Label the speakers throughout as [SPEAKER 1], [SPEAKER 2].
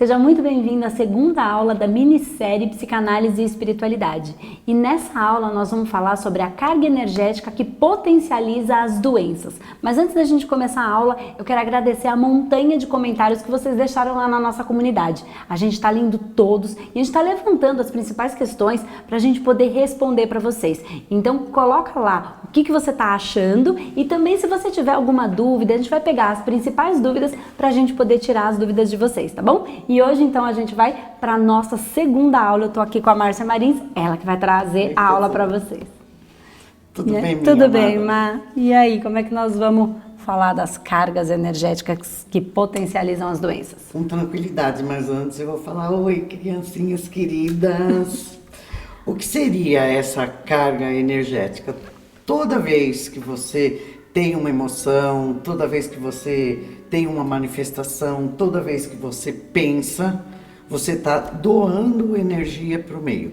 [SPEAKER 1] Seja muito bem-vindo à segunda aula da minissérie Psicanálise e Espiritualidade. E nessa aula nós vamos falar sobre a carga energética que potencializa as doenças. Mas antes da gente começar a aula, eu quero agradecer a montanha de comentários que vocês deixaram lá na nossa comunidade. A gente está lendo todos e a gente está levantando as principais questões para a gente poder responder para vocês. Então coloca lá o que você está achando e também se você tiver alguma dúvida, a gente vai pegar as principais dúvidas para a gente poder tirar as dúvidas de vocês, tá bom? E hoje, então, a gente vai para a nossa segunda aula. Eu tô aqui com a Márcia Marins, ela que vai trazer a aula para vocês.
[SPEAKER 2] Tudo bem, minha
[SPEAKER 1] Tudo bem,
[SPEAKER 2] amada?
[SPEAKER 1] Má? E aí, como é que nós vamos falar das cargas energéticas que potencializam as doenças?
[SPEAKER 2] Com tranquilidade, mas antes eu vou falar, oi, criancinhas queridas. O que seria essa carga energética? Toda vez que você tem uma emoção, toda vez que você tem uma manifestação, toda vez que você pensa, você está doando energia para o meio.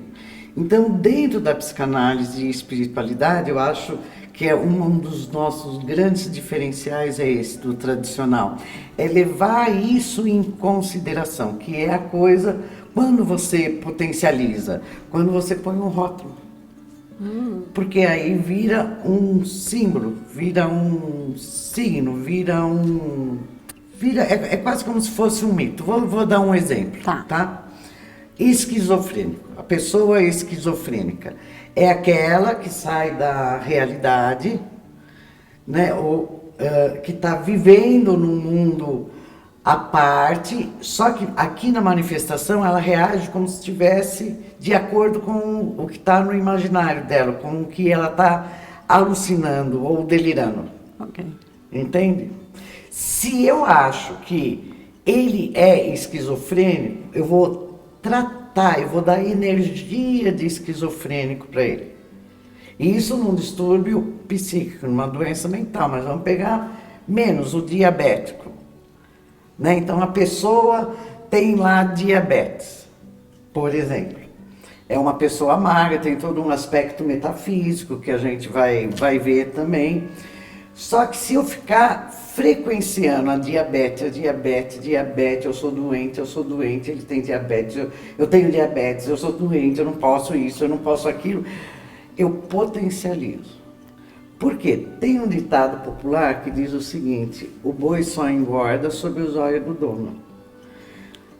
[SPEAKER 2] Então, dentro da psicanálise e espiritualidade, eu acho que um dos nossos grandes diferenciais é esse, do tradicional. É levar isso em consideração, que é a coisa quando você potencializa, quando você põe um rótulo. Porque aí vira um símbolo, vira um signo, é quase como se fosse um mito. Vou dar um exemplo, tá? Esquizofrênico. A pessoa esquizofrênica é aquela que sai da realidade, né? Ou que está vivendo num mundo à parte, só que aqui na manifestação ela reage como se estivesse de acordo com o que está no imaginário dela, com o que ela está alucinando ou delirando.
[SPEAKER 1] Ok.
[SPEAKER 2] Entende? Se eu acho que ele é esquizofrênico, eu vou tratar, eu vou dar energia de esquizofrênico para ele. E isso num distúrbio psíquico, numa doença mental, mas vamos pegar menos o diabético. Né? Então a pessoa tem lá diabetes, por exemplo. É uma pessoa magra, tem todo um aspecto metafísico que a gente vai ver também. Só que se eu ficar frequenciando a diabetes, eu sou doente, ele tem diabetes, eu tenho diabetes, eu sou doente, eu não posso isso, eu não posso aquilo, eu potencializo. Por quê? Tem um ditado popular que diz o seguinte: o boi só engorda sob os olhos do dono.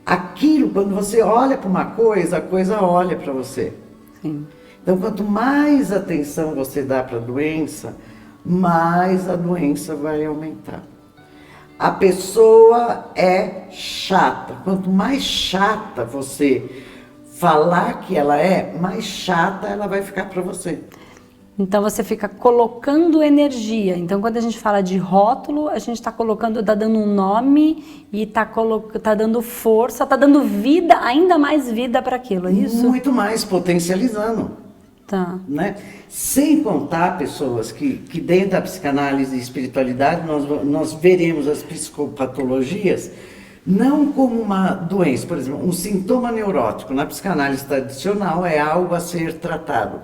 [SPEAKER 2] Aquilo, quando você olha para uma coisa, a coisa olha para você.
[SPEAKER 1] Sim.
[SPEAKER 2] Então, quanto mais atenção você dá para a doença, mais a doença vai aumentar. A pessoa é chata. Quanto mais chata você falar que ela é, mais chata ela vai ficar para você.
[SPEAKER 1] Então você fica colocando energia. Então quando a gente fala de rótulo, a gente está colocando, está dando um nome e está dando força, está dando vida, ainda mais vida para aquilo, é isso?
[SPEAKER 2] Muito mais potencializando.
[SPEAKER 1] Tá.
[SPEAKER 2] Né? Sem contar pessoas que dentro da psicanálise e espiritualidade nós veremos as psicopatologias não como uma doença, por exemplo, um sintoma neurótico. Na psicanálise tradicional é algo a ser tratado.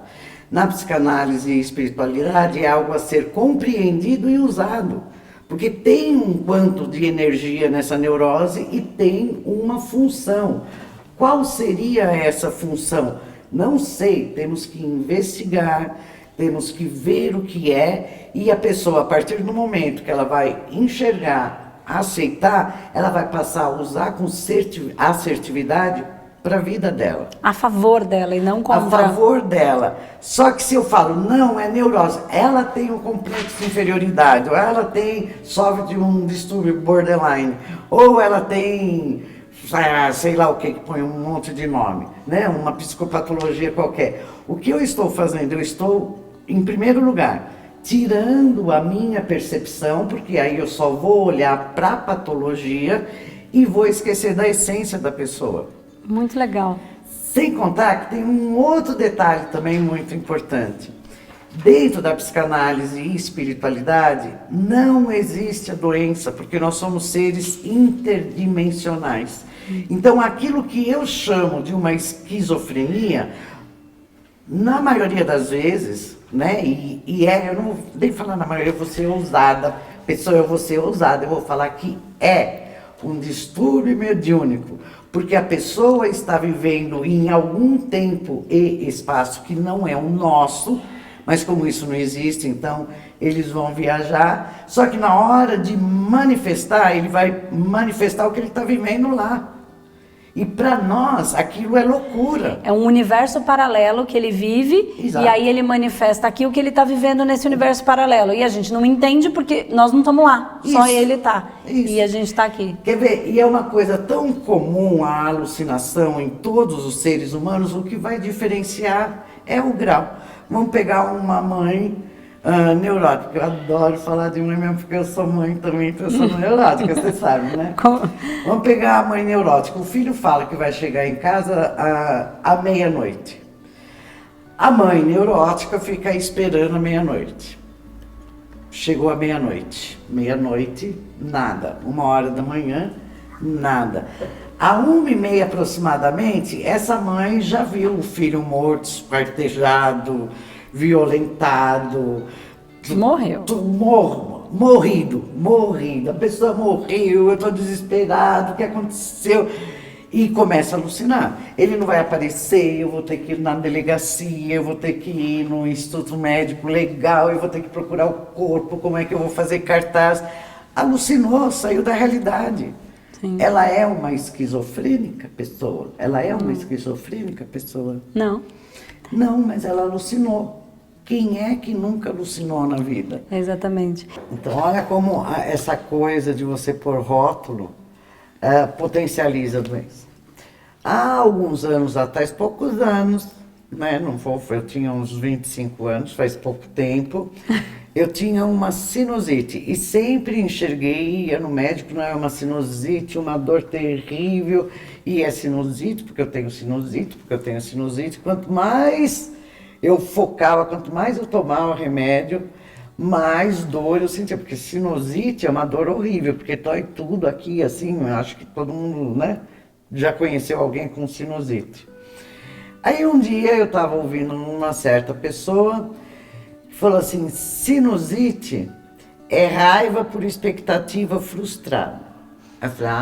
[SPEAKER 2] Na psicanálise e espiritualidade é algo a ser compreendido e usado, porque tem um quanto de energia nessa neurose e tem uma função. Qual seria essa função? Não sei, temos que investigar, temos que ver o que é, e a pessoa, a partir do momento que ela vai enxergar, aceitar, ela vai passar a usar com assertividade para a vida dela.
[SPEAKER 1] A favor dela e não contra.
[SPEAKER 2] A favor dela. Só que se eu falo, não, é neurose, ela tem um complexo de inferioridade, ou ela sofre de um distúrbio borderline, ou ela tem, sei lá o que põe um monte de nome, né? Uma psicopatologia qualquer. O que eu estou fazendo? Eu estou, em primeiro lugar, tirando a minha percepção, porque aí eu só vou olhar para a patologia e vou esquecer da essência da pessoa.
[SPEAKER 1] Muito legal.
[SPEAKER 2] Sem contar que tem um outro detalhe também muito importante. Dentro da psicanálise e espiritualidade, não existe a doença, porque nós somos seres interdimensionais. Então, aquilo que eu chamo de uma esquizofrenia, na maioria das vezes, né, eu não vou nem falar na maioria, eu vou ser ousada, eu vou falar que é um distúrbio mediúnico. Porque a pessoa está vivendo em algum tempo e espaço que não é o nosso, mas como isso não existe, então eles vão viajar. Só que na hora de manifestar, ele vai manifestar o que ele está vivendo lá. E para nós, aquilo é loucura.
[SPEAKER 1] É um universo paralelo que ele vive. Exato. E aí ele manifesta aqui o que ele está vivendo nesse universo paralelo. E a gente não entende porque nós não estamos lá, só ele está. E a gente está aqui.
[SPEAKER 2] Quer ver? E é uma coisa tão comum a alucinação em todos os seres humanos, o que vai diferenciar é o grau. Vamos pegar uma mãe neurótica. Eu adoro falar de mãe mesmo, porque eu sou mãe também, então eu sou neurótica, você sabe, né? Vamos pegar a mãe neurótica. O filho fala que vai chegar em casa à meia-noite. A mãe neurótica fica esperando a meia-noite. Chegou a meia-noite. Meia-noite, nada. 1h da manhã, nada. À 1h30 aproximadamente, essa mãe já viu o filho morto, esquartejado, violentado.
[SPEAKER 1] Morreu.
[SPEAKER 2] Morrido. A pessoa morreu, eu estou desesperado, o que aconteceu? E começa a alucinar. Ele não vai aparecer, eu vou ter que ir na delegacia, eu vou ter que ir no instituto médico legal, eu vou ter que procurar o corpo, como é que eu vou fazer cartaz? Alucinou, saiu da realidade. Sim. Ela é uma esquizofrênica pessoa? Ela é uma esquizofrênica pessoa?
[SPEAKER 1] Não.
[SPEAKER 2] Não, mas ela alucinou. Quem é que nunca alucinou na vida?
[SPEAKER 1] Exatamente.
[SPEAKER 2] Então, olha como essa coisa de você pôr rótulo potencializa a doença. Há alguns anos atrás, poucos anos, né, não vou, eu tinha uns 25 anos, faz pouco tempo, eu tinha uma sinusite e sempre enxerguei, ia no médico, não é uma sinusite, uma dor terrível, e é sinusite, porque eu tenho sinusite, quanto mais eu focava, quanto mais eu tomava remédio, mais dor eu sentia, porque sinusite é uma dor horrível, porque dói tudo aqui, assim, eu acho que todo mundo, né, já conheceu alguém com sinusite. Aí um dia eu estava ouvindo uma certa pessoa que falou assim, sinusite é raiva por expectativa frustrada. Eu falei,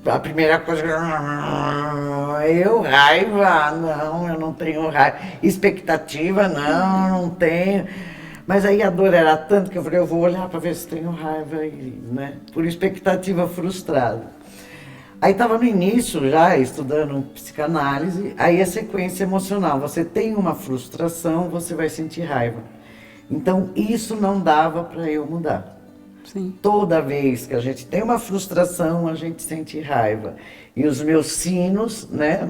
[SPEAKER 2] a primeira coisa, raiva, não, eu não tenho raiva. Expectativa, não tenho. Mas aí a dor era tanto que eu falei, eu vou olhar para ver se tenho raiva aí, né? Por expectativa frustrada. Aí estava no início já, estudando psicanálise, aí a sequência emocional. Você tem uma frustração, você vai sentir raiva. Então isso não dava para eu mudar. Sim. Toda vez que a gente tem uma frustração, a gente sente raiva. E os meus sinos, né,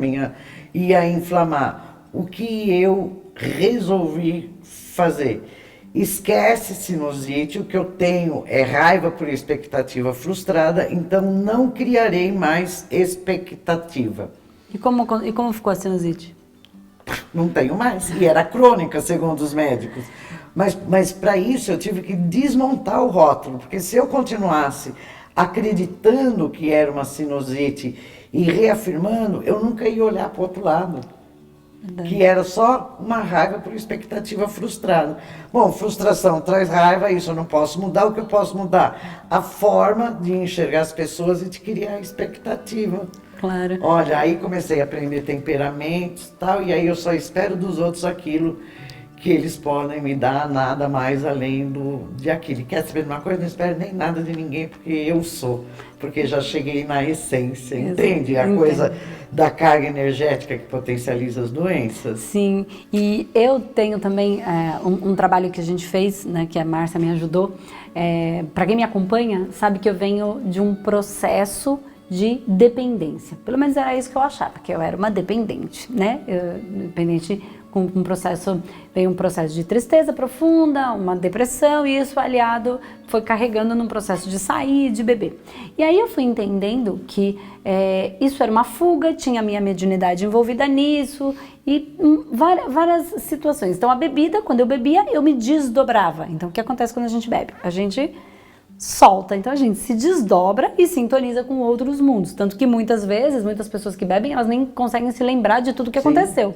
[SPEAKER 2] ia inflamar. O que eu resolvi fazer? Esquece sinusite, o que eu tenho é raiva por expectativa frustrada, então não criarei mais expectativa.
[SPEAKER 1] E como ficou a sinusite?
[SPEAKER 2] Não tenho mais. E era crônica, segundo os médicos. Mas para isso eu tive que desmontar o rótulo, porque se eu continuasse acreditando que era uma sinusite e reafirmando, eu nunca ia olhar para o outro lado. Verdade. Que era só uma raiva por expectativa frustrada. Bom, frustração traz raiva, isso eu não posso mudar. O que eu posso mudar? A forma de enxergar as pessoas e de criar expectativa.
[SPEAKER 1] Claro.
[SPEAKER 2] Olha, aí comecei a aprender temperamentos e tal, e aí eu só espero dos outros aquilo que eles podem me dar, nada mais além de aquilo. Quer saber de uma coisa? Não espero nem nada de ninguém, porque eu sou. Porque já cheguei na essência, entende? A coisa da carga energética que potencializa as doenças.
[SPEAKER 1] Sim, e eu tenho também um trabalho que a gente fez, né, que a Márcia me ajudou. Para quem me acompanha, sabe que eu venho de um processo de dependência. Pelo menos era isso que eu achava, que eu era uma dependente, né? Dependente com um processo, veio um processo de tristeza profunda, uma depressão, e isso aliado foi carregando num processo de sair, de beber. E aí eu fui entendendo que isso era uma fuga, tinha a minha mediunidade envolvida nisso, e várias situações. Então a bebida, quando eu bebia, eu me desdobrava. Então o que acontece quando a gente bebe? A gente solta. Então a gente se desdobra e sintoniza com outros mundos. Tanto que muitas vezes, muitas pessoas que bebem, elas nem conseguem se lembrar de tudo que aconteceu.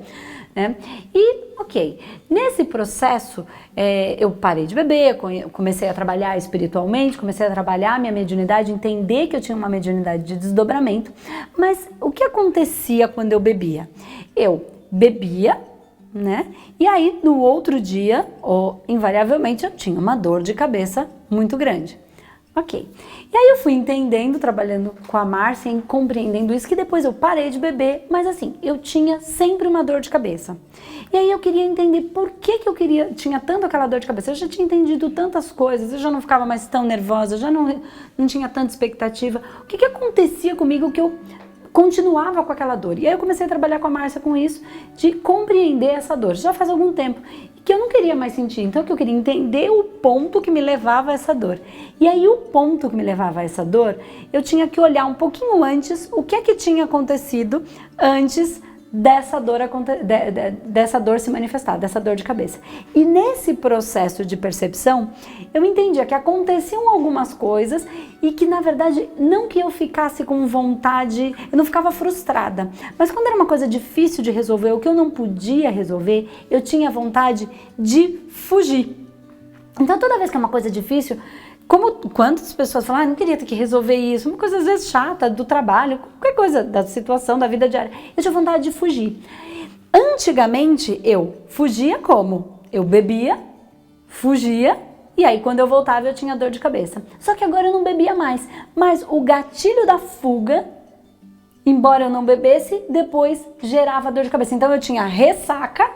[SPEAKER 1] Né? E, ok, nesse processo eu parei de beber, comecei a trabalhar espiritualmente, comecei a trabalhar a minha mediunidade, entender que eu tinha uma mediunidade de desdobramento. Mas o que acontecia quando eu bebia? Eu bebia, né? E aí no outro dia, invariavelmente, eu tinha uma dor de cabeça muito grande. Ok. E aí eu fui entendendo, trabalhando com a Márcia, e compreendendo isso, que depois eu parei de beber, mas assim, eu tinha sempre uma dor de cabeça. E aí eu queria entender por que eu tinha tanto aquela dor de cabeça. Eu já tinha entendido tantas coisas, eu já não ficava mais tão nervosa, eu já não tinha tanta expectativa. O que acontecia comigo que eu continuava com aquela dor? E aí eu comecei a trabalhar com a Márcia com isso, de compreender essa dor, já faz algum tempo, que eu não queria mais sentir, então que eu queria entender o ponto que me levava a essa dor. E aí o ponto que me levava a essa dor, eu tinha que olhar um pouquinho antes o que é que tinha acontecido antes dessa dor se manifestar, dessa dor de cabeça. E nesse processo de percepção, eu entendia que aconteciam algumas coisas e que, na verdade, não que eu ficasse com vontade, eu não ficava frustrada, mas quando era uma coisa difícil de resolver, o que eu não podia resolver, eu tinha vontade de fugir. Então, toda vez que é uma coisa difícil, quantas pessoas falam, não queria ter que resolver isso, uma coisa às vezes chata, do trabalho, qualquer coisa da situação, da vida diária, eu tinha vontade de fugir. Antigamente, eu fugia como? Eu bebia, fugia, e aí quando eu voltava eu tinha dor de cabeça. Só que agora eu não bebia mais, mas o gatilho da fuga, embora eu não bebesse, depois gerava dor de cabeça. Então eu tinha ressaca,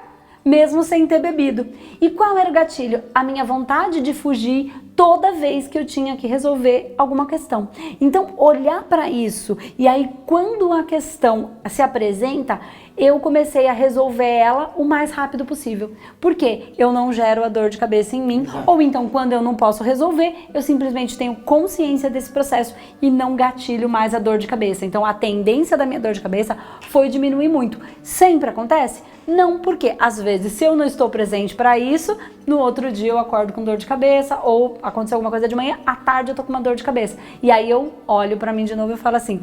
[SPEAKER 1] mesmo sem ter bebido. E qual era o gatilho? A minha vontade de fugir toda vez que eu tinha que resolver alguma questão. Então, olhar para isso, e aí quando a questão se apresenta, eu comecei a resolver ela o mais rápido possível. Por quê? Eu não gero a dor de cabeça em mim, ou então quando eu não posso resolver, eu simplesmente tenho consciência desse processo e não gatilho mais a dor de cabeça. Então, a tendência da minha dor de cabeça foi diminuir muito. Sempre acontece? Não, porque às vezes se eu não estou presente para isso, no outro dia eu acordo com dor de cabeça, ou aconteceu alguma coisa de manhã, à tarde eu tô com uma dor de cabeça. E aí eu olho para mim de novo e falo assim,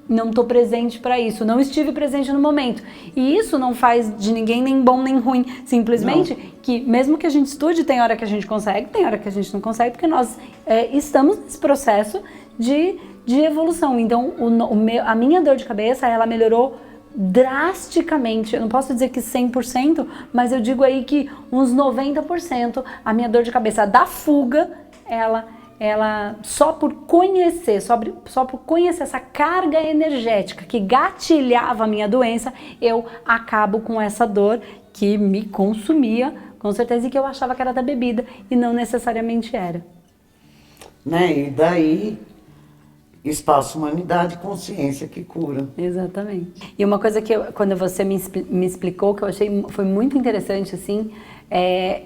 [SPEAKER 1] não tô presente para isso, não estive presente no momento. E isso não faz de ninguém nem bom nem ruim, simplesmente que mesmo que a gente estude, tem hora que a gente consegue, tem hora que a gente não consegue, porque nós estamos nesse processo de evolução. Então a minha dor de cabeça, ela melhorou drasticamente, eu não posso dizer que 100%, mas eu digo aí que uns 90% a minha dor de cabeça da fuga, ela só por conhecer, só por conhecer essa carga energética que gatilhava a minha doença, eu acabo com essa dor que me consumia, com certeza, e que eu achava que era da bebida e não necessariamente era.
[SPEAKER 2] Né? E daí espaço, humanidade, consciência que cura.
[SPEAKER 1] Exatamente. E uma coisa que quando você me explicou, que eu achei foi muito interessante, assim, é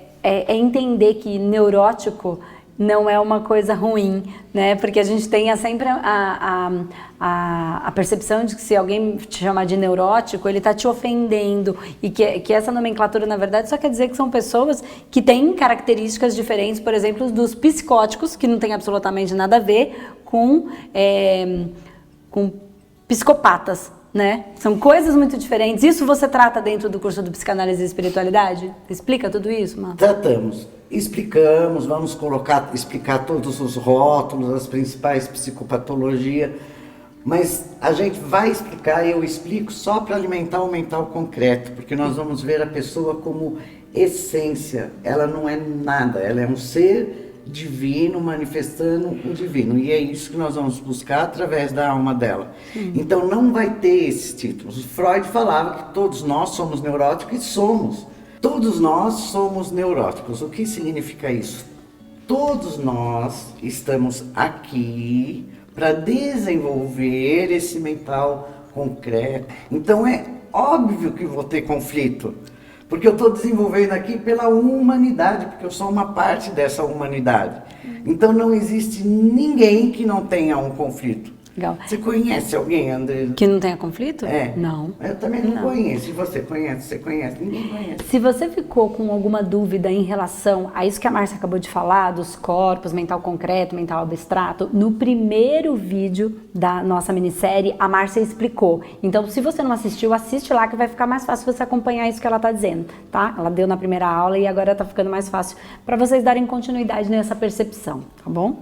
[SPEAKER 1] entender que neurótico não é uma coisa ruim, né? Porque a gente tem sempre a percepção de que se alguém te chamar de neurótico, ele tá te ofendendo, e que essa nomenclatura, na verdade, só quer dizer que são pessoas que têm características diferentes, por exemplo, dos psicóticos, que não tem absolutamente nada a ver com psicopatas, né? São coisas muito diferentes. Isso você trata dentro do curso do Psicanálise e Espiritualidade? Explica tudo isso, Marcos?
[SPEAKER 2] Tratamos. Explicamos, vamos explicar todos os rótulos, as principais psicopatologias, mas a gente vai explicar, eu explico só para alimentar o mental concreto, porque nós vamos ver a pessoa como essência, ela não é nada, ela é um ser divino manifestando o divino, e é isso que nós vamos buscar através da alma dela. Então não vai ter esses títulos. Freud falava que todos nós somos neuróticos, e somos. Todos nós somos neuróticos. O que significa isso? Todos nós estamos aqui para desenvolver esse mental concreto. Então é óbvio que vou ter conflito, porque eu estou desenvolvendo aqui pela humanidade, porque eu sou uma parte dessa humanidade. Então não existe ninguém que não tenha um conflito.
[SPEAKER 1] Legal.
[SPEAKER 2] Você conhece alguém, André?
[SPEAKER 1] Que não tenha conflito?
[SPEAKER 2] É.
[SPEAKER 1] Não.
[SPEAKER 2] Eu também não conheço. E você conhece? Você conhece? Ninguém conhece.
[SPEAKER 1] Se você ficou com alguma dúvida em relação a isso que a Márcia acabou de falar, dos corpos, mental concreto, mental abstrato, no primeiro vídeo da nossa minissérie, a Márcia explicou. Então, se você não assistiu, assiste lá que vai ficar mais fácil você acompanhar isso que ela tá dizendo, tá? Ela deu na primeira aula e agora tá ficando mais fácil para vocês darem continuidade nessa percepção, tá bom?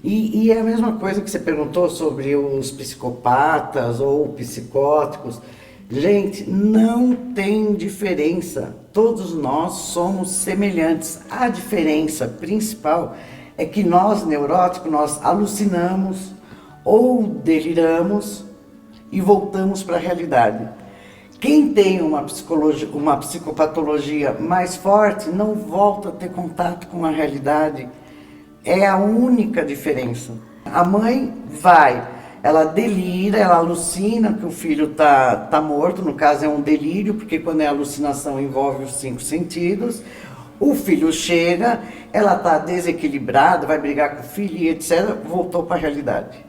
[SPEAKER 2] E é a mesma coisa que você perguntou sobre os psicopatas ou psicóticos. Gente, não tem diferença. Todos nós somos semelhantes. A diferença principal é que nós, neuróticos, nós alucinamos ou deliramos e voltamos para a realidade. Quem tem uma psicopatologia mais forte não volta a ter contato com a realidade. É a única diferença. A mãe vai, ela delira, ela alucina que o filho tá morto, no caso é um delírio, porque quando é alucinação envolve os 5 sentidos. O filho chega, ela tá desequilibrada, vai brigar com o filho e etc, voltou para a realidade.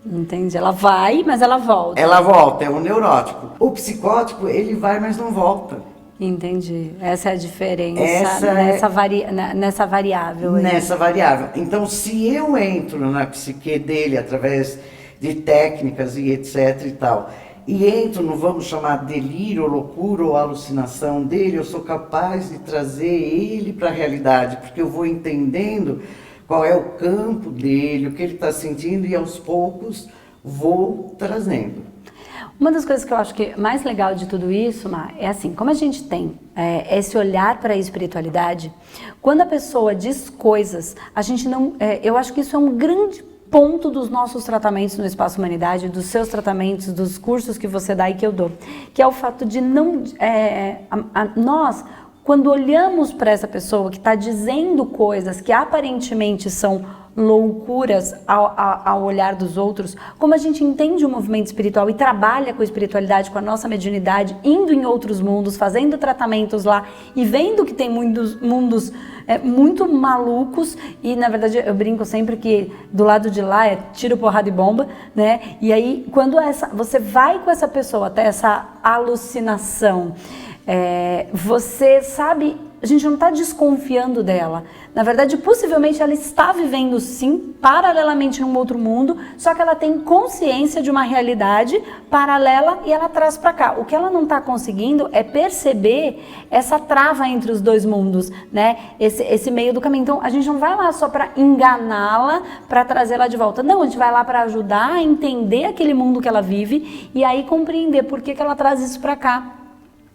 [SPEAKER 1] Entendi. Ela vai, mas ela volta.
[SPEAKER 2] Ela volta, é um neurótico. O psicótico, ele vai, mas não volta.
[SPEAKER 1] Entendi. Essa é a diferença nessa variável aí.
[SPEAKER 2] Nessa variável. Então, se eu entro na psique dele através de técnicas e etc e tal, e entro no, vamos chamar, delírio, loucura ou alucinação dele, eu sou capaz de trazer ele para a realidade, porque eu vou entendendo qual é o campo dele, o que ele está sentindo e aos poucos vou trazendo.
[SPEAKER 1] Uma das coisas que eu acho que mais legal de tudo isso, Má, é assim, como a gente tem esse olhar para a espiritualidade, quando a pessoa diz coisas, a gente não... eu acho que isso é um grande ponto dos nossos tratamentos no Espaço Humanidade, dos seus tratamentos, dos cursos que você dá e que eu dou, que é o fato de não... nós, quando olhamos para essa pessoa que está dizendo coisas que aparentemente são loucuras ao olhar dos outros, como a gente entende o movimento espiritual e trabalha com a espiritualidade, com a nossa mediunidade, indo em outros mundos, fazendo tratamentos lá e vendo que tem muitos mundos muito malucos e, na verdade, eu brinco sempre que do lado de lá é tiro, porrada e bomba, né? E aí, quando você vai com essa pessoa até essa alucinação, você sabe, a gente não está desconfiando dela. Na verdade, possivelmente ela está vivendo sim, paralelamente em um outro mundo, só que ela tem consciência de uma realidade paralela e ela traz para cá. O que ela não está conseguindo é perceber essa trava entre os dois mundos, né? Esse meio do caminho. Então, a gente não vai lá só para enganá-la, para trazê-la de volta. Não, a gente vai lá para ajudar a entender aquele mundo que ela vive e aí compreender por que ela traz isso para cá.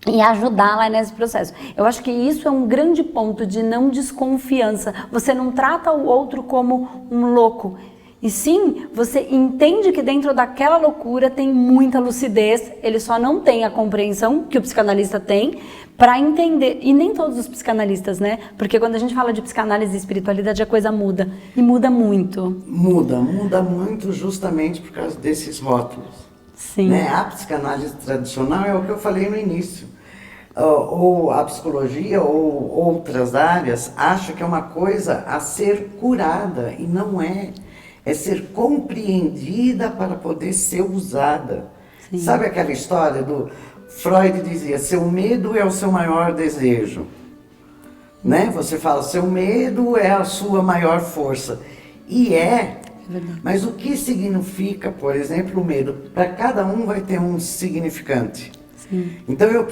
[SPEAKER 1] E ajudá-la nesse processo. Eu acho que isso é um grande ponto de não desconfiança. Você não trata o outro como um louco. E sim, você entende que dentro daquela loucura tem muita lucidez. Ele só não tem a compreensão que o psicanalista tem para entender. E nem todos os psicanalistas, né? Porque quando a gente fala de psicanálise e espiritualidade, a coisa muda. E muda muito.
[SPEAKER 2] Muda muito justamente por causa desses rótulos.
[SPEAKER 1] Sim.
[SPEAKER 2] Né? A psicanálise tradicional é o que eu falei no início. Ou a psicologia ou outras áreas acham que é uma coisa a ser curada e não é. É ser compreendida para poder ser usada. Sim. Sabe aquela história do Freud dizia, seu medo é o seu maior desejo. Né? Você fala, seu medo é a sua maior força. E mas o que significa, por exemplo, o medo? Para cada um vai ter um significante. Sim. Então eu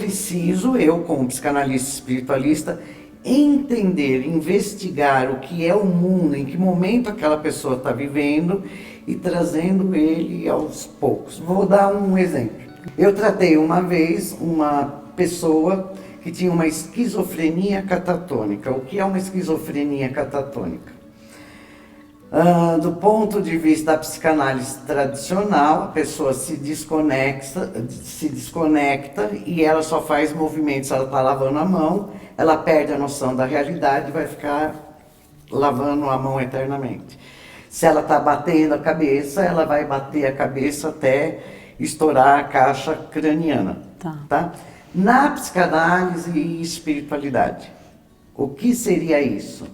[SPEAKER 2] como psicanalista espiritualista, entender, investigar o que é o mundo, em que momento aquela pessoa está vivendo e trazendo ele aos poucos. Vou dar um exemplo. Eu tratei uma vez uma pessoa que tinha uma esquizofrenia catatônica. O que é uma esquizofrenia catatônica? Do ponto de vista da psicanálise tradicional, a pessoa se desconecta e ela só faz movimentos, ela está lavando a mão, ela perde a noção da realidade e vai ficar lavando a mão eternamente. Se ela está batendo a cabeça, ela vai bater a cabeça até estourar a caixa craniana. Tá? Na psicanálise e espiritualidade, o que seria isso?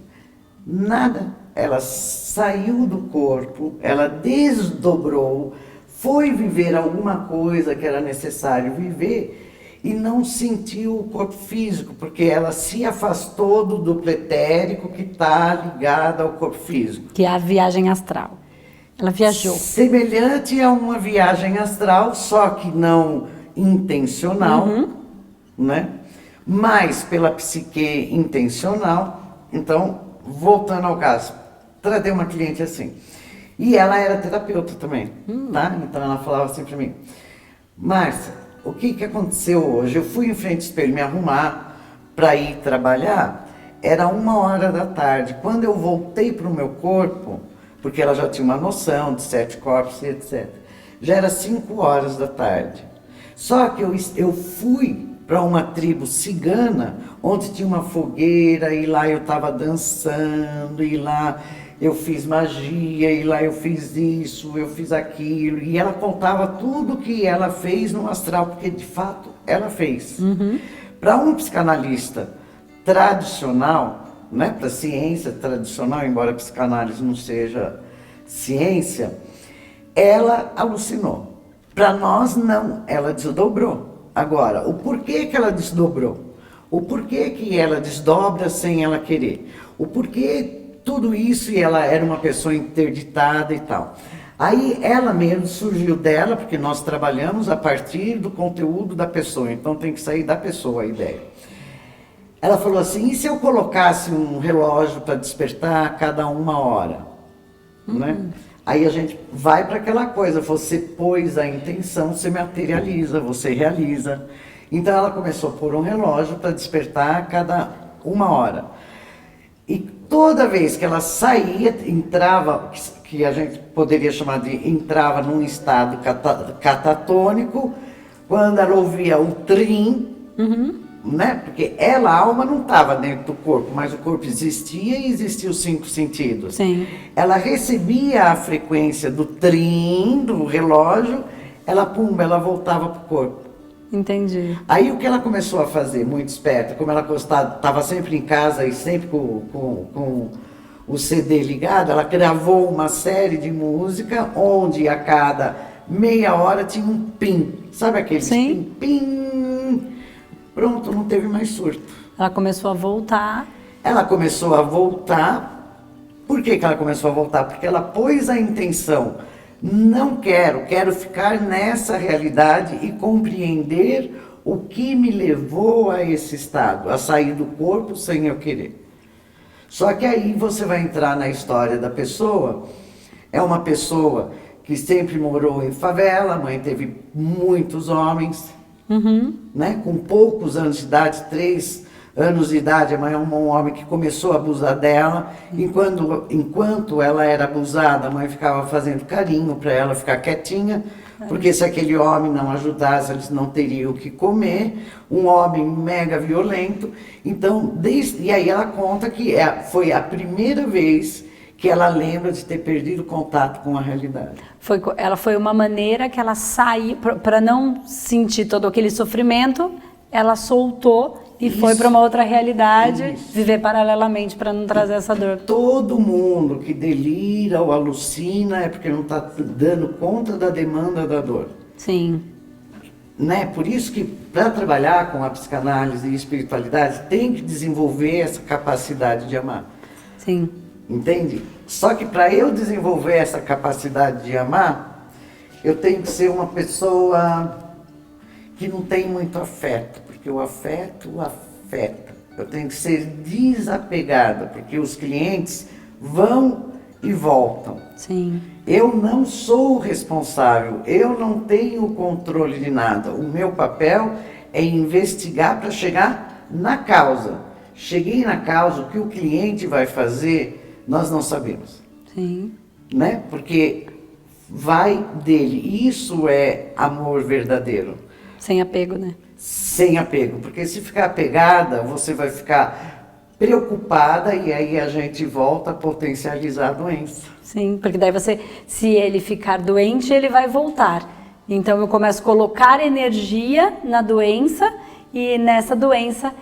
[SPEAKER 2] Nada. ela saiu do corpo, ela desdobrou, foi viver alguma coisa que era necessário viver e não sentiu o corpo físico, porque ela se afastou do duplo etérico que está ligado ao corpo físico.
[SPEAKER 1] Que é a viagem astral. Ela viajou.
[SPEAKER 2] Semelhante a uma viagem astral, só que não intencional, né? Mas pela psique intencional. Então, voltando ao caso, tratei uma cliente assim. E ela era terapeuta também, tá? Então ela falava assim pra mim: Márcia, o que aconteceu hoje? Eu fui em frente ao espelho me arrumar para ir trabalhar, era 1h da tarde. Quando eu voltei para o meu corpo, porque ela já tinha uma noção de 7 corpos e etc., já era 5h da tarde. Só que eu fui para uma tribo cigana, onde tinha uma fogueira, e lá eu estava dançando, e lá eu fiz magia, e lá eu fiz isso, eu fiz aquilo. E ela contava tudo que ela fez no astral, porque de fato ela fez. Para um psicanalista tradicional, né, para ciência tradicional, embora a psicanálise não seja ciência, ela alucinou. Para nós, não, ela desdobrou. Agora, o porquê que ela desdobrou? O porquê que ela desdobra sem ela querer? O porquê tudo isso, e ela era uma pessoa interditada e tal. Aí ela mesmo surgiu dela, porque nós trabalhamos a partir do conteúdo da pessoa, então tem que sair da pessoa a ideia. Ela falou assim: e se eu colocasse um relógio para despertar a cada 1h? Né? Aí a gente vai para aquela coisa, você pôs a intenção, você materializa, você realiza. Então ela começou a pôr um relógio para despertar a cada 1h. E toda vez que ela saía, entrava, que a gente poderia chamar de entrava num estado catatônico, quando ela ouvia o trim, né? Porque ela, a alma, não estava dentro do corpo, mas o corpo existia e existiam os 5 sentidos.
[SPEAKER 1] Sim.
[SPEAKER 2] Ela recebia a frequência do trim, do relógio, ela voltava para o corpo.
[SPEAKER 1] Entendi.
[SPEAKER 2] Aí o que ela começou a fazer, muito esperta, como ela estava sempre em casa e sempre com o CD ligado, ela gravou uma série de música onde a cada meia hora tinha um pim. Sabe aqueles
[SPEAKER 1] Sim.
[SPEAKER 2] pim? Pronto, não teve mais surto.
[SPEAKER 1] Ela começou a voltar.
[SPEAKER 2] Ela começou a voltar. Por que ela começou a voltar? Porque ela pôs a intenção: não quero ficar nessa realidade e compreender o que me levou a esse estado, a sair do corpo sem eu querer. Só que aí você vai entrar na história da pessoa. É uma pessoa que sempre morou em favela, a mãe teve muitos homens, né? Com poucos anos de idade, 3 anos de idade, a mãe é um homem que começou a abusar dela. Enquanto ela era abusada, a mãe ficava fazendo carinho para ela ficar quietinha, porque se aquele homem não ajudasse, eles não teriam o que comer. Um homem mega violento. Então, e aí ela conta que foi a primeira vez que ela lembra de ter perdido contato com a realidade.
[SPEAKER 1] Ela foi uma maneira que ela saiu, para não sentir todo aquele sofrimento, ela soltou e foi para uma outra realidade, viver paralelamente para não trazer essa dor.
[SPEAKER 2] Todo mundo que delira ou alucina é porque não está dando conta da demanda da dor.
[SPEAKER 1] Sim.
[SPEAKER 2] Né? Por isso que para trabalhar com a psicanálise e espiritualidade tem que desenvolver essa capacidade de amar.
[SPEAKER 1] Sim.
[SPEAKER 2] Entende? Só que para eu desenvolver essa capacidade de amar, eu tenho que ser uma pessoa que não tem muito afeto, porque o afeto afeta. Eu tenho que ser desapegada, porque os clientes vão e voltam.
[SPEAKER 1] Sim.
[SPEAKER 2] Eu não sou o responsável, eu não tenho o controle de nada. O meu papel é investigar para chegar na causa. Cheguei na causa, o que o cliente vai fazer, nós não sabemos.
[SPEAKER 1] Sim.
[SPEAKER 2] Né? Porque vai dele. Isso é amor verdadeiro.
[SPEAKER 1] Sem apego, né? Sem
[SPEAKER 2] apego. Porque se ficar apegada, você vai ficar preocupada e aí a gente volta a potencializar a doença.
[SPEAKER 1] Sim, porque daí se ele ficar doente, ele vai voltar. Então eu começo a colocar energia na doença e nessa doença,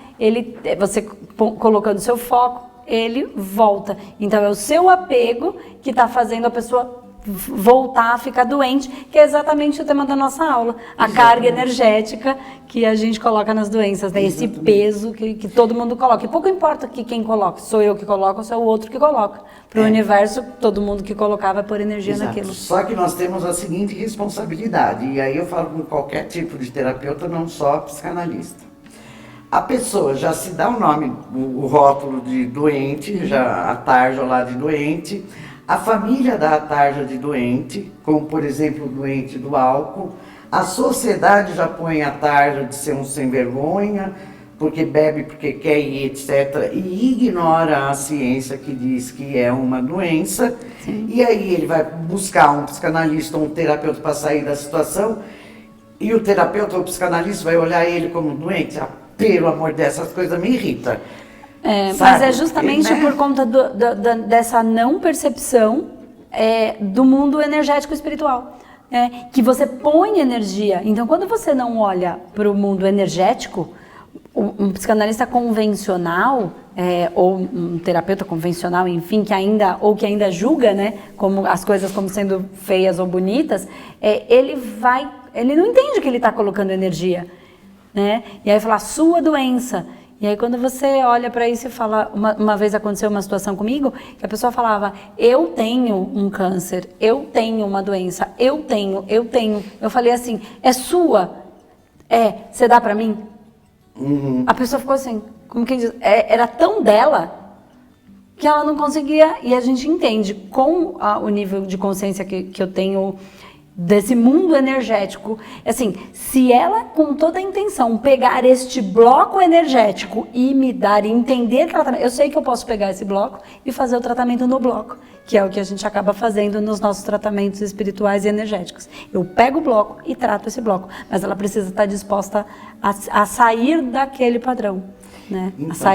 [SPEAKER 1] você colocando seu foco, ele volta. Então é o seu apego que está fazendo a pessoa voltar a ficar doente, que é exatamente o tema da nossa aula. A carga energética que a gente coloca nas doenças, né? Esse peso que todo mundo coloca. E pouco importa que quem coloca, sou eu que coloco ou se é o outro que coloca. Para o universo, todo mundo que colocar vai pôr energia naquilo.
[SPEAKER 2] Só que nós temos a seguinte responsabilidade, e aí eu falo com qualquer tipo de terapeuta, não só psicanalista. A pessoa já se dá o nome, o rótulo de doente, já a tarja lá de doente. A família dá a tarja de doente, como por exemplo o doente do álcool. A sociedade já põe a tarja de ser um sem vergonha, porque bebe porque quer e etc. E ignora a ciência que diz que é uma doença. Sim. E aí ele vai buscar um psicanalista ou um terapeuta para sair da situação. E o terapeuta ou o psicanalista vai olhar ele como doente. Ah, pelo amor dessas coisas me irrita.
[SPEAKER 1] Mas é justamente por conta dessa não percepção do mundo energético e espiritual, que você põe energia. Então, quando você não olha para o mundo energético, um psicanalista convencional ou um terapeuta convencional, enfim, que ainda julga, né, como as coisas como sendo feias ou bonitas, ele não entende que ele está colocando energia, né? E aí fala, sua doença. E aí quando você olha para isso e fala, uma vez aconteceu uma situação comigo, que a pessoa falava, eu tenho um câncer, eu tenho uma doença, eu tenho. Eu falei assim, é sua? Você dá para mim? Uhum. A pessoa ficou assim, como quem diz, era tão dela que ela não conseguia, e a gente entende com o nível de consciência que eu tenho desse mundo energético, assim, se ela com toda a intenção pegar este bloco energético e me dar e entender tratamento, eu sei que eu posso pegar esse bloco e fazer o tratamento no bloco, que é o que a gente acaba fazendo nos nossos tratamentos espirituais e energéticos. Eu pego o bloco e trato esse bloco, mas ela precisa estar disposta a sair daquele padrão, né? Então,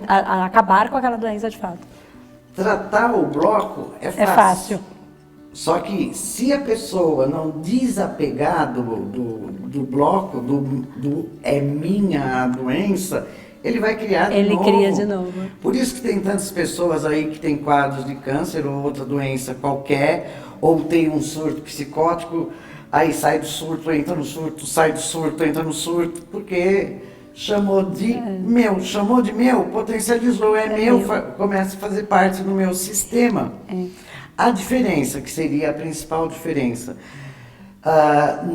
[SPEAKER 1] a acabar com aquela doença de fato.
[SPEAKER 2] Tratar o bloco é fácil.
[SPEAKER 1] É fácil.
[SPEAKER 2] Só que se a pessoa não desapegar do bloco, do é minha a doença, ele vai criar de novo.
[SPEAKER 1] Ele cria de novo.
[SPEAKER 2] Por isso que tem tantas pessoas aí que tem quadros de câncer ou outra doença qualquer, ou tem um surto psicótico, aí sai do surto, entra no surto, sai do surto, entra no surto, porque chamou de meu, potencializou, meu, começa a fazer parte do meu sistema. A diferença, que seria a principal diferença,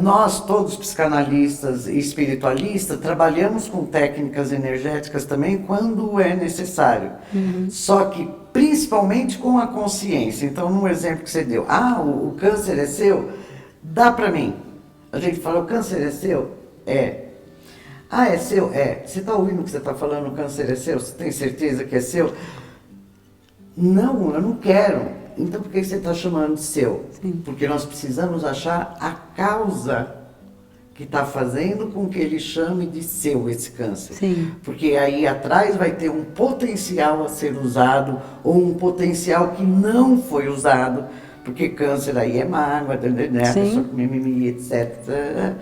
[SPEAKER 2] nós todos psicanalistas e espiritualistas trabalhamos com técnicas energéticas também quando é necessário, só que principalmente com a consciência. Então, no exemplo que você deu, o câncer é seu, dá para mim. A gente fala, o câncer é seu? É. É seu? É. Você está ouvindo o que você está falando, o câncer é seu? Você tem certeza que é seu? Não, eu não quero. Então, por que você está chamando de seu? Sim. Porque nós precisamos achar a causa que está fazendo com que ele chame de seu esse câncer. Sim. Porque aí atrás vai ter um potencial a ser usado ou um potencial que não foi usado, porque câncer aí é mágoa, né? A pessoa com mimimi, etc.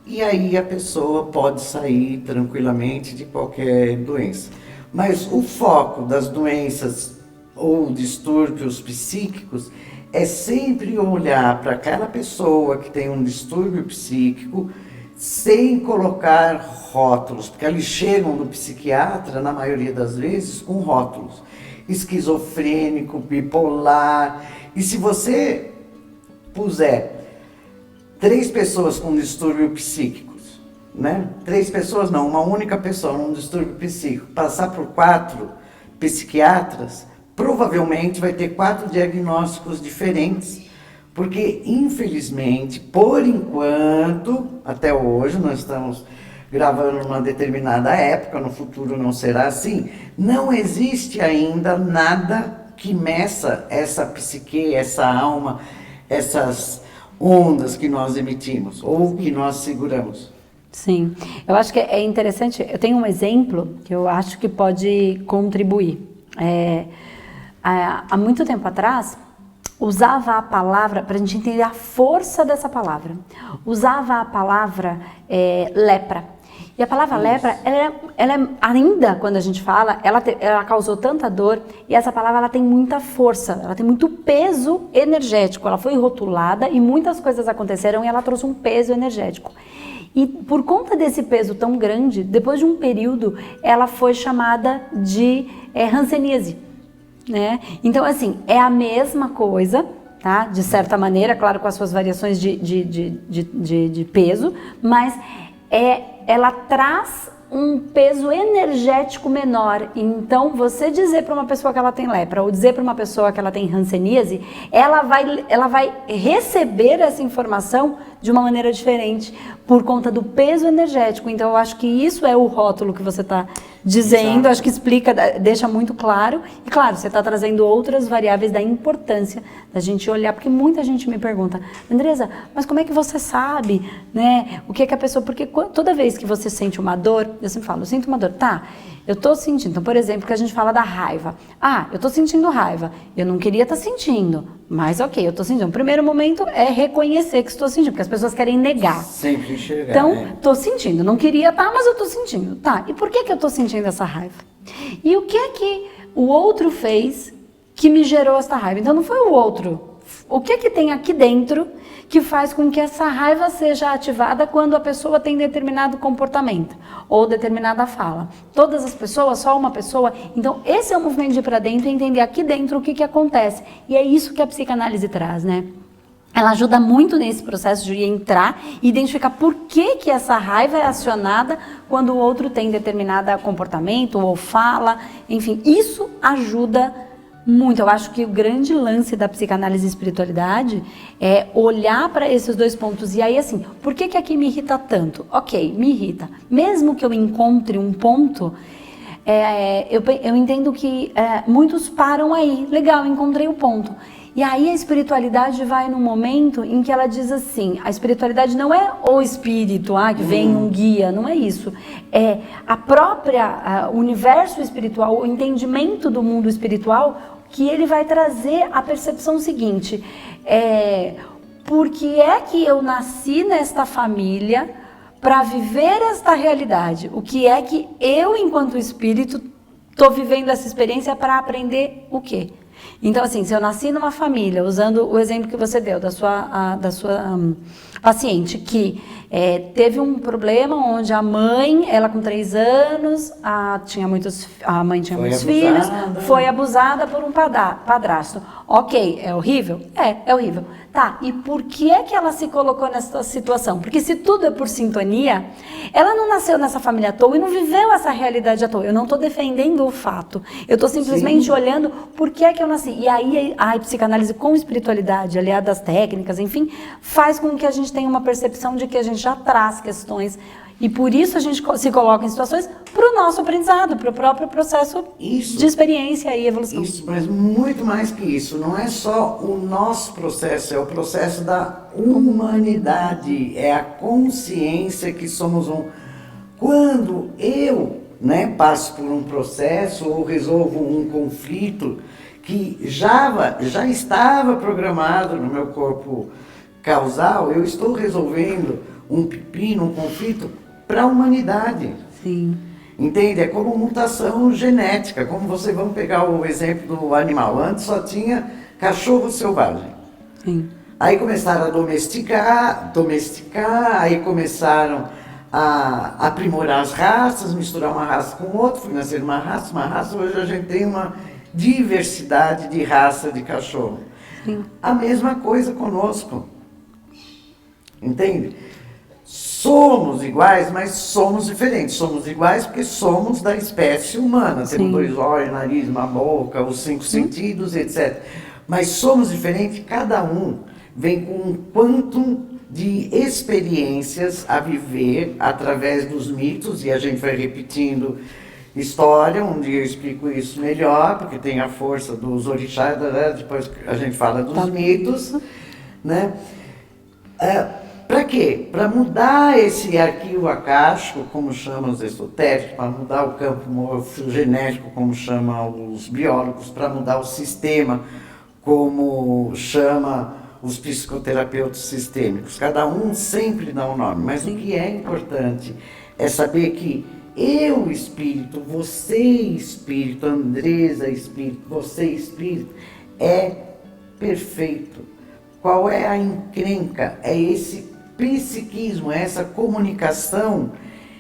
[SPEAKER 2] E aí a pessoa pode sair tranquilamente de qualquer doença. Mas o foco das doenças ou distúrbios psíquicos é sempre olhar para aquela pessoa que tem um distúrbio psíquico sem colocar rótulos, porque eles chegam no psiquiatra, na maioria das vezes, com rótulos. Esquizofrênico, bipolar. E se você puser 3 pessoas com distúrbio psíquicos, né? 3 pessoas não, uma única pessoa num distúrbio psíquico, passar por 4 psiquiatras, provavelmente vai ter 4 diagnósticos diferentes, porque infelizmente, por enquanto, até hoje, nós estamos gravando numa determinada época, no futuro não será assim, não existe ainda nada que meça essa psique, essa alma, essas ondas que nós emitimos, ou que nós seguramos.
[SPEAKER 1] Sim, eu acho que é interessante, eu tenho um exemplo que eu acho que pode contribuir. Há muito tempo atrás, usava a palavra, para a gente entender a força dessa palavra, usava a palavra lepra. E a palavra lepra, ela é, ainda quando a gente fala, ela causou tanta dor, e essa palavra ela tem muita força, ela tem muito peso energético, ela foi rotulada e muitas coisas aconteceram e ela trouxe um peso energético. E por conta desse peso tão grande, depois de um período, ela foi chamada de hanseníase, né? Então, assim, é a mesma coisa, tá? De certa maneira, claro, com as suas variações de peso, mas ela traz um peso energético menor. Então, você dizer para uma pessoa que ela tem lepra ou dizer para uma pessoa que ela tem hanseníase, ela vai receber essa informação de uma maneira diferente por conta do peso energético. Então, eu acho que isso é o rótulo que você está dizendo. Acho que explica, deixa muito claro. E, claro, você está trazendo outras variáveis da importância da gente olhar, porque muita gente me pergunta, Andresa, mas como é que você sabe, né, o que é que a pessoa... Porque toda vez que você sente uma dor, eu sempre falo, eu sinto uma dor, tá, eu tô sentindo. Então, por exemplo, que a gente fala da raiva. Ah, eu tô sentindo raiva. Eu não queria estar sentindo, mas ok, eu tô sentindo. O primeiro momento é reconhecer que estou sentindo, porque as pessoas querem negar.
[SPEAKER 2] Sempre enxergar.
[SPEAKER 1] Então, tô sentindo. Não queria estar, mas eu tô sentindo. Tá, e por que eu tô sentindo essa raiva? E o que é que o outro fez que me gerou essa raiva? Então, não foi o outro. O que é que tem aqui dentro que faz com que essa raiva seja ativada quando a pessoa tem determinado comportamento ou determinada fala? Todas as pessoas, só uma pessoa? Então, esse é o movimento de ir para dentro e entender aqui dentro o que acontece. E é isso que a psicanálise traz, né? Ela ajuda muito nesse processo de entrar e identificar por que essa raiva é acionada quando o outro tem determinado comportamento ou fala. Enfim, isso ajuda muito. Eu acho que o grande lance da psicanálise e espiritualidade é olhar para esses dois pontos. E aí, assim, por que aqui me irrita tanto? Ok, me irrita. Mesmo que eu encontre um ponto, eu entendo que muitos param aí. Legal, encontrei o ponto. E aí a espiritualidade vai num momento em que ela diz assim, a espiritualidade não é o espírito, que vem um guia, não é isso. É a própria universo espiritual, o entendimento do mundo espiritual, que ele vai trazer a percepção seguinte, por que é que eu nasci nesta família para viver esta realidade? O que é que eu, enquanto espírito, estou vivendo essa experiência para aprender o quê? Então, assim, se eu nasci numa família, usando o exemplo que você deu da sua paciente, que teve um problema onde a mãe, ela com 3 anos, a mãe tinha muitos filhos, foi abusada por um padrasto. Ok, é horrível? É horrível. Tá, e por que é que ela se colocou nessa situação? Porque se tudo é por sintonia, ela não nasceu nessa família à toa e não viveu essa realidade à toa. Eu não estou defendendo o fato. Eu estou simplesmente olhando por que é que eu nasci. E aí a psicanálise com espiritualidade, aliada às técnicas, enfim, faz com que a gente tenha uma percepção de que a gente já traz questões. E por isso a gente se coloca em situações para o nosso aprendizado, para o próprio processo de experiência e evolução.
[SPEAKER 2] Isso, mas muito mais que isso. Não é só o nosso processo, é o processo da humanidade. É a consciência que somos um. Quando eu passo por um processo ou resolvo um conflito que já estava programado no meu corpo causal, eu estou resolvendo um pepino, um conflito para a humanidade.
[SPEAKER 1] Sim.
[SPEAKER 2] Entende? É como mutação genética, como vamos pegar o exemplo do animal. Antes só tinha cachorro selvagem.
[SPEAKER 1] Sim.
[SPEAKER 2] Aí começaram a domesticar, aí começaram a aprimorar as raças, misturar uma raça com outra, foi nascer uma raça. Hoje a gente tem uma diversidade de raça de cachorro.
[SPEAKER 1] Sim.
[SPEAKER 2] A mesma coisa conosco. Entende? Somos iguais, mas somos diferentes. Somos iguais porque somos da espécie humana.
[SPEAKER 1] Sim.
[SPEAKER 2] Temos 2 olhos, nariz, uma boca, os 5 sentidos, etc. Mas somos diferentes, cada um vem com um quantum de experiências a viver através dos mitos, e a gente vai repetindo história. Um dia eu explico isso melhor, porque tem a força dos orixás, depois a gente fala dos mitos, né? Para quê? Para mudar esse arquivo acástico, como chamam os esotéricos, para mudar o campo morfogenético, como chamam os biólogos, para mudar o sistema, como chama os psicoterapeutas sistêmicos. Cada um sempre dá um nome, mas o que é importante é saber que eu, espírito, você, espírito, Andresa, espírito, você, espírito, é perfeito. Qual é a encrenca? É esse psiquismo, é essa comunicação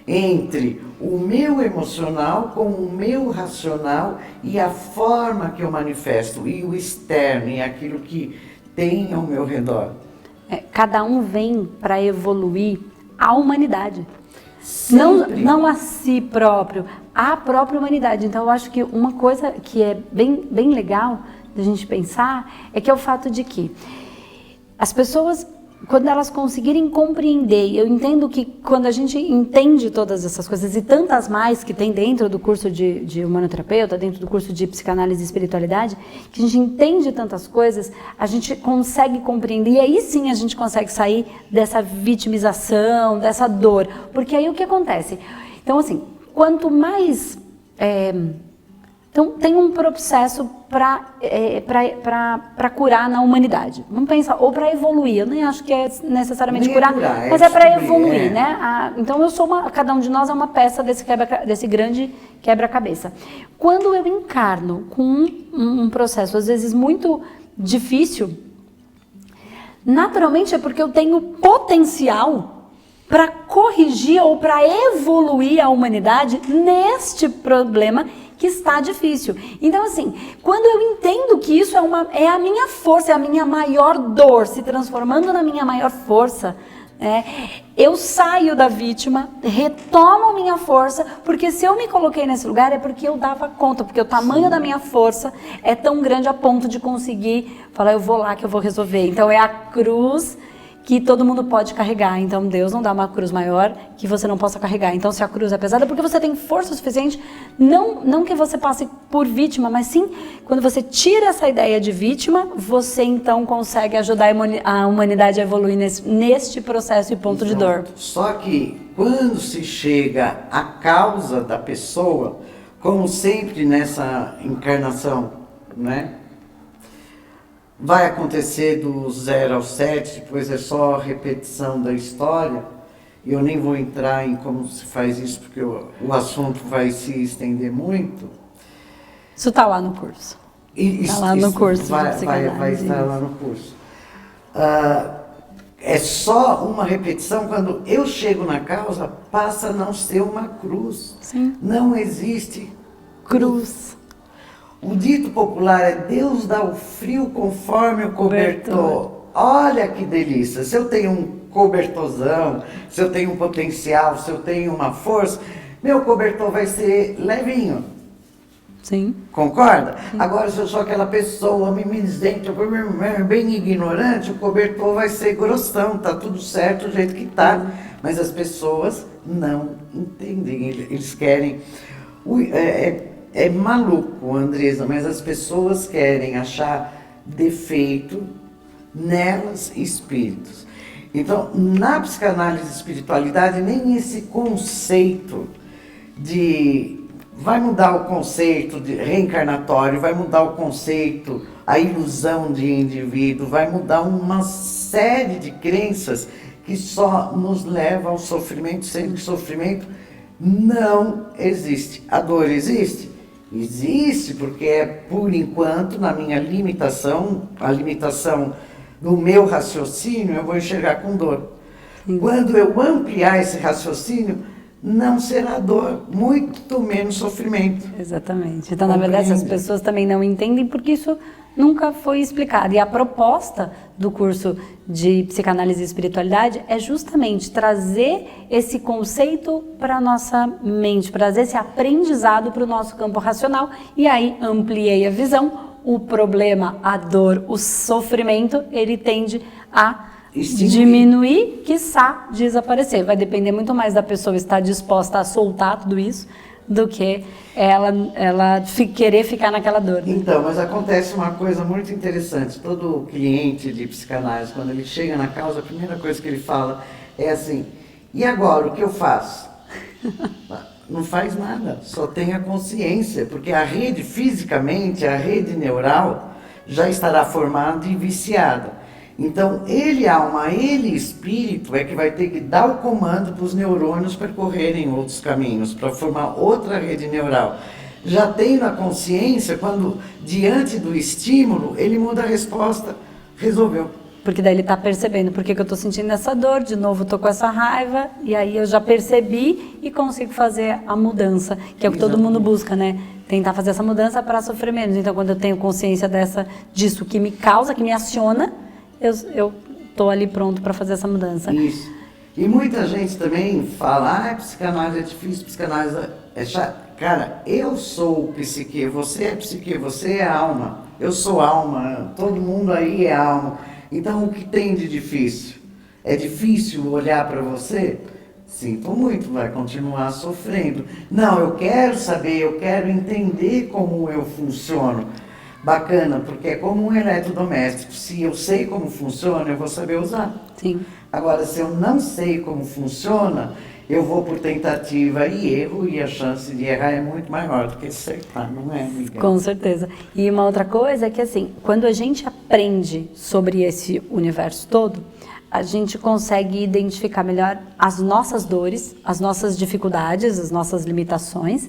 [SPEAKER 2] entre o meu emocional com o meu racional e a forma que eu manifesto, e o externo, e aquilo que tem ao meu redor.
[SPEAKER 1] Cada um vem para evoluir a humanidade. Não a si próprio, a própria humanidade. Então eu acho que uma coisa que é bem legal da gente pensar é que é o fato de que as pessoas, quando elas conseguirem compreender, eu entendo que quando a gente entende todas essas coisas e tantas mais que tem dentro do curso de humanoterapeuta, dentro do curso de psicanálise e espiritualidade, que a gente entende tantas coisas, a gente consegue compreender e aí sim a gente consegue sair dessa vitimização, dessa dor. Porque aí o que acontece? Então assim, quanto mais... Então, tem um processo para curar na humanidade. Vamos pensar, ou para evoluir. Eu nem acho que é necessariamente curar, mas é para evoluir, né? Então, cada um de nós é uma peça desse grande quebra-cabeça. Quando eu encarno com um processo, às vezes, muito difícil, naturalmente é porque eu tenho potencial para corrigir ou para evoluir a humanidade neste problema que está difícil. Então, assim, quando eu entendo que isso é a minha força, é a minha maior dor, se transformando na minha maior força, eu saio da vítima, retomo a minha força, porque se eu me coloquei nesse lugar é porque eu dava conta, porque o tamanho da minha força é tão grande a ponto de conseguir falar, eu vou lá que eu vou resolver. Então, é a cruz que todo mundo pode carregar. Então, Deus não dá uma cruz maior que você não possa carregar. Então, se a cruz é pesada, é porque você tem força suficiente, não que você passe por vítima, mas sim, quando você tira essa ideia de vítima, você então consegue ajudar a humanidade a evoluir neste processo e ponto de dor.
[SPEAKER 2] Só que, quando se chega à causa da pessoa, como sempre nessa encarnação, né? Vai acontecer do 0 ao 7, depois é só repetição da história. E eu nem vou entrar em como se faz isso, porque o assunto vai se estender muito.
[SPEAKER 1] Isso está lá no curso. Está lá no curso.
[SPEAKER 2] Vai estar lá no curso. É só uma repetição. Quando eu chego na causa, passa a não ser uma cruz.
[SPEAKER 1] Sim.
[SPEAKER 2] Não existe
[SPEAKER 1] cruz.
[SPEAKER 2] O dito popular é Deus dá o frio conforme o cobertor. Olha que delícia. Se eu tenho um cobertorzão, se eu tenho um potencial, se eu tenho uma força, meu cobertor vai ser levinho.
[SPEAKER 1] Sim.
[SPEAKER 2] Concorda? Sim. Agora, se eu sou aquela pessoa mimizenta, bem ignorante, o cobertor vai ser grossão, tá tudo certo do jeito que tá. Mas as pessoas não entendem, eles querem... É maluco, Andresa, mas as pessoas querem achar defeito nelas espíritos. Então, na psicanálise e espiritualidade, nem esse conceito de... Vai mudar o conceito de reencarnatório, vai mudar o conceito, a ilusão de indivíduo, vai mudar uma série de crenças que só nos leva ao sofrimento, sendo que sofrimento não existe. A dor existe? Existe, porque é, por enquanto, na minha limitação, a limitação do meu raciocínio, eu vou enxergar com dor. Sim. Quando eu ampliar esse raciocínio, não será dor, muito menos sofrimento.
[SPEAKER 1] Exatamente. Então, na verdade, as pessoas também não entendem porque isso nunca foi explicado. E a proposta do curso de psicanálise e espiritualidade é justamente trazer esse conceito para a nossa mente, trazer esse aprendizado para o nosso campo racional. E aí, ampliei a visão. O problema, a dor, o sofrimento, ele tende a diminuir, quiçá desaparecer. Vai depender muito mais da pessoa estar disposta a soltar tudo isso do que ela querer ficar naquela dor. Né?
[SPEAKER 2] Então, mas acontece uma coisa muito interessante. Todo cliente de psicanálise, quando ele chega na causa, a primeira coisa que ele fala é assim, e agora, o que eu faço? Não faz nada, só tenha consciência, porque a rede, fisicamente, a rede neural, já estará formada e viciada. Então, ele, alma, ele, espírito, é que vai ter que dar o comando para os neurônios percorrerem outros caminhos, para formar outra rede neural. Já tendo a consciência, quando diante do estímulo, ele muda a resposta, resolveu.
[SPEAKER 1] Porque daí ele está percebendo por que eu estou sentindo essa dor, de novo estou com essa raiva, e aí eu já percebi e consigo fazer a mudança, que é o que todo mundo busca, né? Tentar fazer essa mudança para sofrer menos. Então, quando eu tenho consciência disso que me causa, que me aciona, eu estou ali pronto para fazer essa mudança.
[SPEAKER 2] Isso. E muita gente também fala, psicanálise é difícil, psicanálise é chato. Cara, eu sou psique, você é psique, você é alma. Eu sou alma, todo mundo aí é alma. Então, o que tem de difícil? É difícil olhar para você? Sinto muito, vai continuar sofrendo. Não, eu quero saber, eu quero entender como eu funciono. Bacana, porque é como um eletrodoméstico. Se eu sei como funciona, eu vou saber usar.
[SPEAKER 1] Sim.
[SPEAKER 2] Agora, se eu não sei como funciona, eu vou por tentativa e erro, e a chance de errar é muito maior do que acertar, não é, Miguel?
[SPEAKER 1] Com certeza. E uma outra coisa é que, assim, quando a gente aprende sobre esse universo todo, a gente consegue identificar melhor as nossas dores, as nossas dificuldades, as nossas limitações,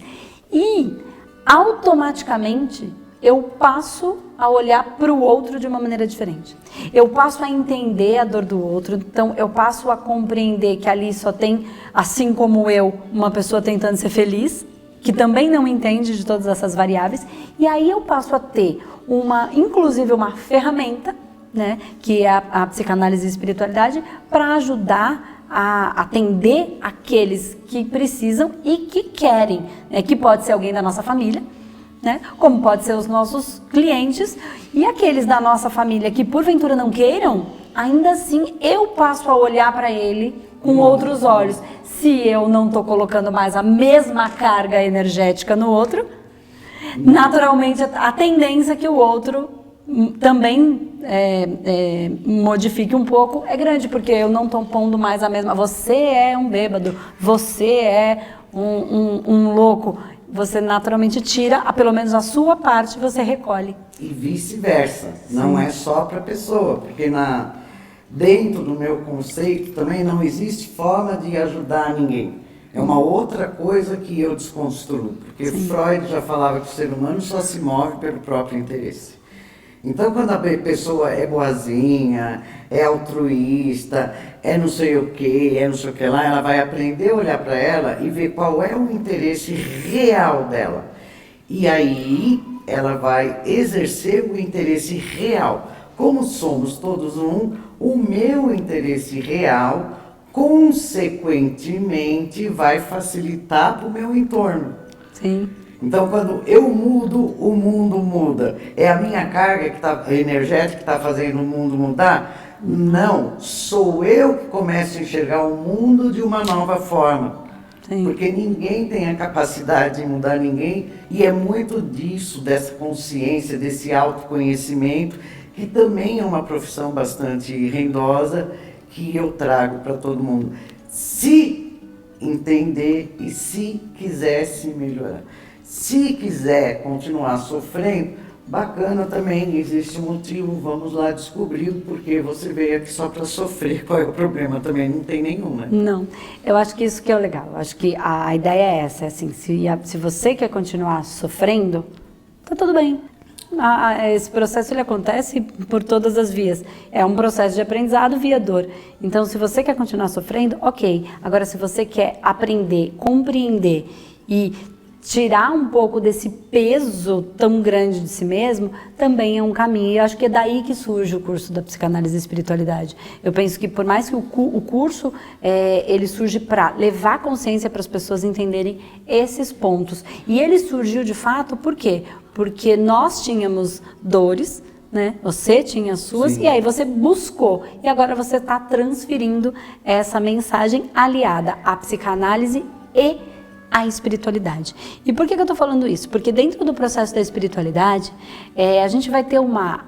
[SPEAKER 1] e automaticamente eu passo a olhar para o outro de uma maneira diferente. Eu passo a entender a dor do outro, então eu passo a compreender que ali só tem, assim como eu, uma pessoa tentando ser feliz, que também não entende de todas essas variáveis, e aí eu passo a ter inclusive uma ferramenta, né, que é a psicanálise e a espiritualidade, para ajudar a atender aqueles que precisam e que querem, né, que pode ser alguém da nossa família, né? Como pode ser os nossos clientes e aqueles da nossa família que porventura não queiram, ainda assim eu passo a olhar para ele com outros olhos. Se eu não estou colocando mais a mesma carga energética no outro, naturalmente a tendência que o outro também modifique um pouco é grande, porque eu não estou pondo mais a mesma. Você é um bêbado, você é um louco. Você naturalmente tira, pelo menos a sua parte, você recolhe.
[SPEAKER 2] E vice-versa, não é só para a pessoa, porque dentro do meu conceito também não existe forma de ajudar ninguém. É uma outra coisa que eu desconstruo, porque Freud já falava que o ser humano só se move pelo próprio interesse. Então, quando a pessoa é boazinha, é altruísta, é não sei o que, é não sei o que lá, ela vai aprender a olhar para ela e ver qual é o interesse real dela. E aí, ela vai exercer o interesse real. Como somos todos o meu interesse real, consequentemente, vai facilitar para o meu entorno.
[SPEAKER 1] Sim.
[SPEAKER 2] Então, quando eu mudo, o mundo muda. É a minha carga energética que está fazendo o mundo mudar? Não, sou eu que começo a enxergar o mundo de uma nova forma. Sim. Porque ninguém tem a capacidade de mudar ninguém, e é muito disso, dessa consciência, desse autoconhecimento, que também é uma profissão bastante rendosa, que eu trago para todo mundo. Se entender e se quiser se melhorar. Se quiser continuar sofrendo, bacana também, existe um motivo, vamos lá descobrir o porquê você veio aqui só para sofrer, qual é o problema também, não tem nenhum, né?
[SPEAKER 1] Não, eu acho que isso que é o legal, eu acho que a ideia é essa, assim, se você quer continuar sofrendo, tá tudo bem. Esse processo ele acontece por todas as vias, é um processo de aprendizado via dor. Então, se você quer continuar sofrendo, ok. Agora, se você quer aprender, compreender e tirar um pouco desse peso tão grande de si mesmo, também é um caminho. E eu acho que é daí que surge o curso da psicanálise e espiritualidade. Eu penso que por mais que o curso, ele surge para levar consciência para as pessoas entenderem esses pontos. E ele surgiu de fato por quê? Porque nós tínhamos dores, né? Você tinha as suas. Sim. E aí você buscou. E agora você está transferindo essa mensagem aliada à psicanálise e a espiritualidade. E por que eu estou falando isso? Porque dentro do processo da espiritualidade, a gente vai ter uma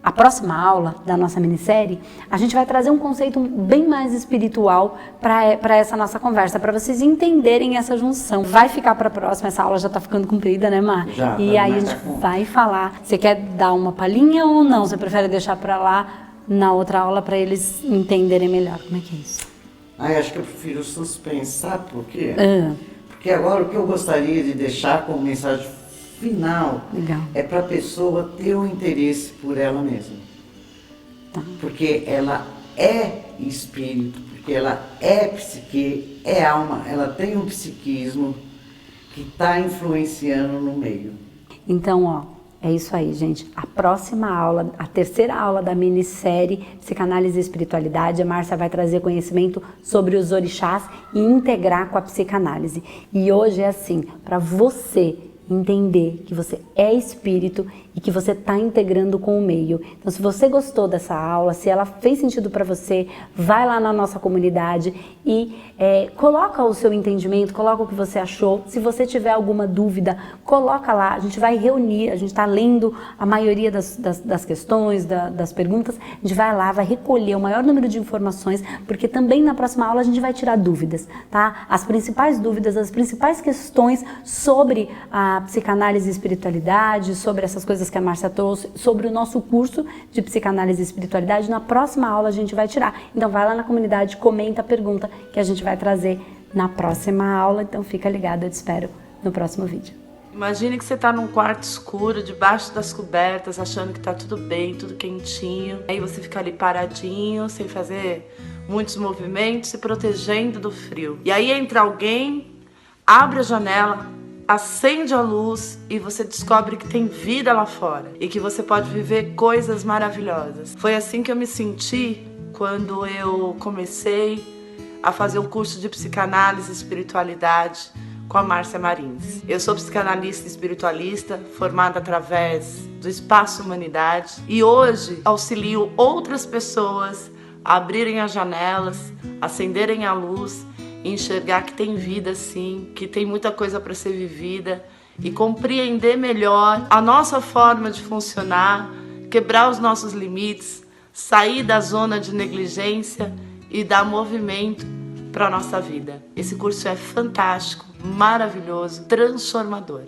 [SPEAKER 1] A próxima aula da nossa minissérie, a gente vai trazer um conceito bem mais espiritual para essa nossa conversa, para vocês entenderem essa junção. Vai ficar para a próxima, essa aula já está ficando comprida, né, Mar?
[SPEAKER 2] Já.
[SPEAKER 1] E aí a gente vai falar. Você quer dar uma palhinha ou não? Você prefere deixar para lá na outra aula para eles entenderem melhor? Como é que é isso?
[SPEAKER 2] Acho que eu prefiro suspense, sabe por quê? Porque agora o que eu gostaria de deixar como mensagem final é para a pessoa ter um interesse por ela mesma.
[SPEAKER 1] Tá.
[SPEAKER 2] Porque ela é espírito, porque ela é psique, é alma, ela tem um psiquismo que está influenciando no meio.
[SPEAKER 1] Então, ó, é isso aí, gente. A próxima aula, a terceira aula da minissérie Psicanálise e Espiritualidade, a Márcia vai trazer conhecimento sobre os orixás e integrar com a psicanálise. E hoje é assim, para você entender que você é espírito e que você está integrando com o meio. Então, se você gostou dessa aula, se ela fez sentido para você, vai lá na nossa comunidade e coloca o seu entendimento, coloca o que você achou. Se você tiver alguma dúvida, coloca lá. A gente vai reunir, a gente está lendo a maioria das questões, das perguntas. A gente vai lá, vai recolher o maior número de informações, porque também na próxima aula a gente vai tirar dúvidas, tá? As principais dúvidas, as principais questões sobre a psicanálise e espiritualidade, sobre essas coisas que a Márcia trouxe, sobre o nosso curso de psicanálise e espiritualidade, na próxima aula a gente vai tirar. Então vai lá na comunidade, comenta a pergunta que a gente vai trazer na próxima aula. Então fica ligado, eu te espero no próximo vídeo.
[SPEAKER 3] Imagine que você está num quarto escuro, debaixo das cobertas, achando que está tudo bem, tudo quentinho. Aí você fica ali paradinho, sem fazer muitos movimentos, se protegendo do frio. E aí entra alguém, abre a janela, acende a luz e você descobre que tem vida lá fora e que você pode viver coisas maravilhosas. Foi assim que eu me senti quando eu comecei a fazer um curso de psicanálise e espiritualidade com a Márcia Marins. Eu sou psicanalista e espiritualista, formada através do Espaço Humanidade, e hoje auxilio outras pessoas a abrirem as janelas, acenderem a luz, enxergar que tem vida sim, que tem muita coisa para ser vivida e compreender melhor a nossa forma de funcionar, quebrar os nossos limites, sair da zona de negligência e dar movimento para a nossa vida. Esse curso é fantástico, maravilhoso, transformador.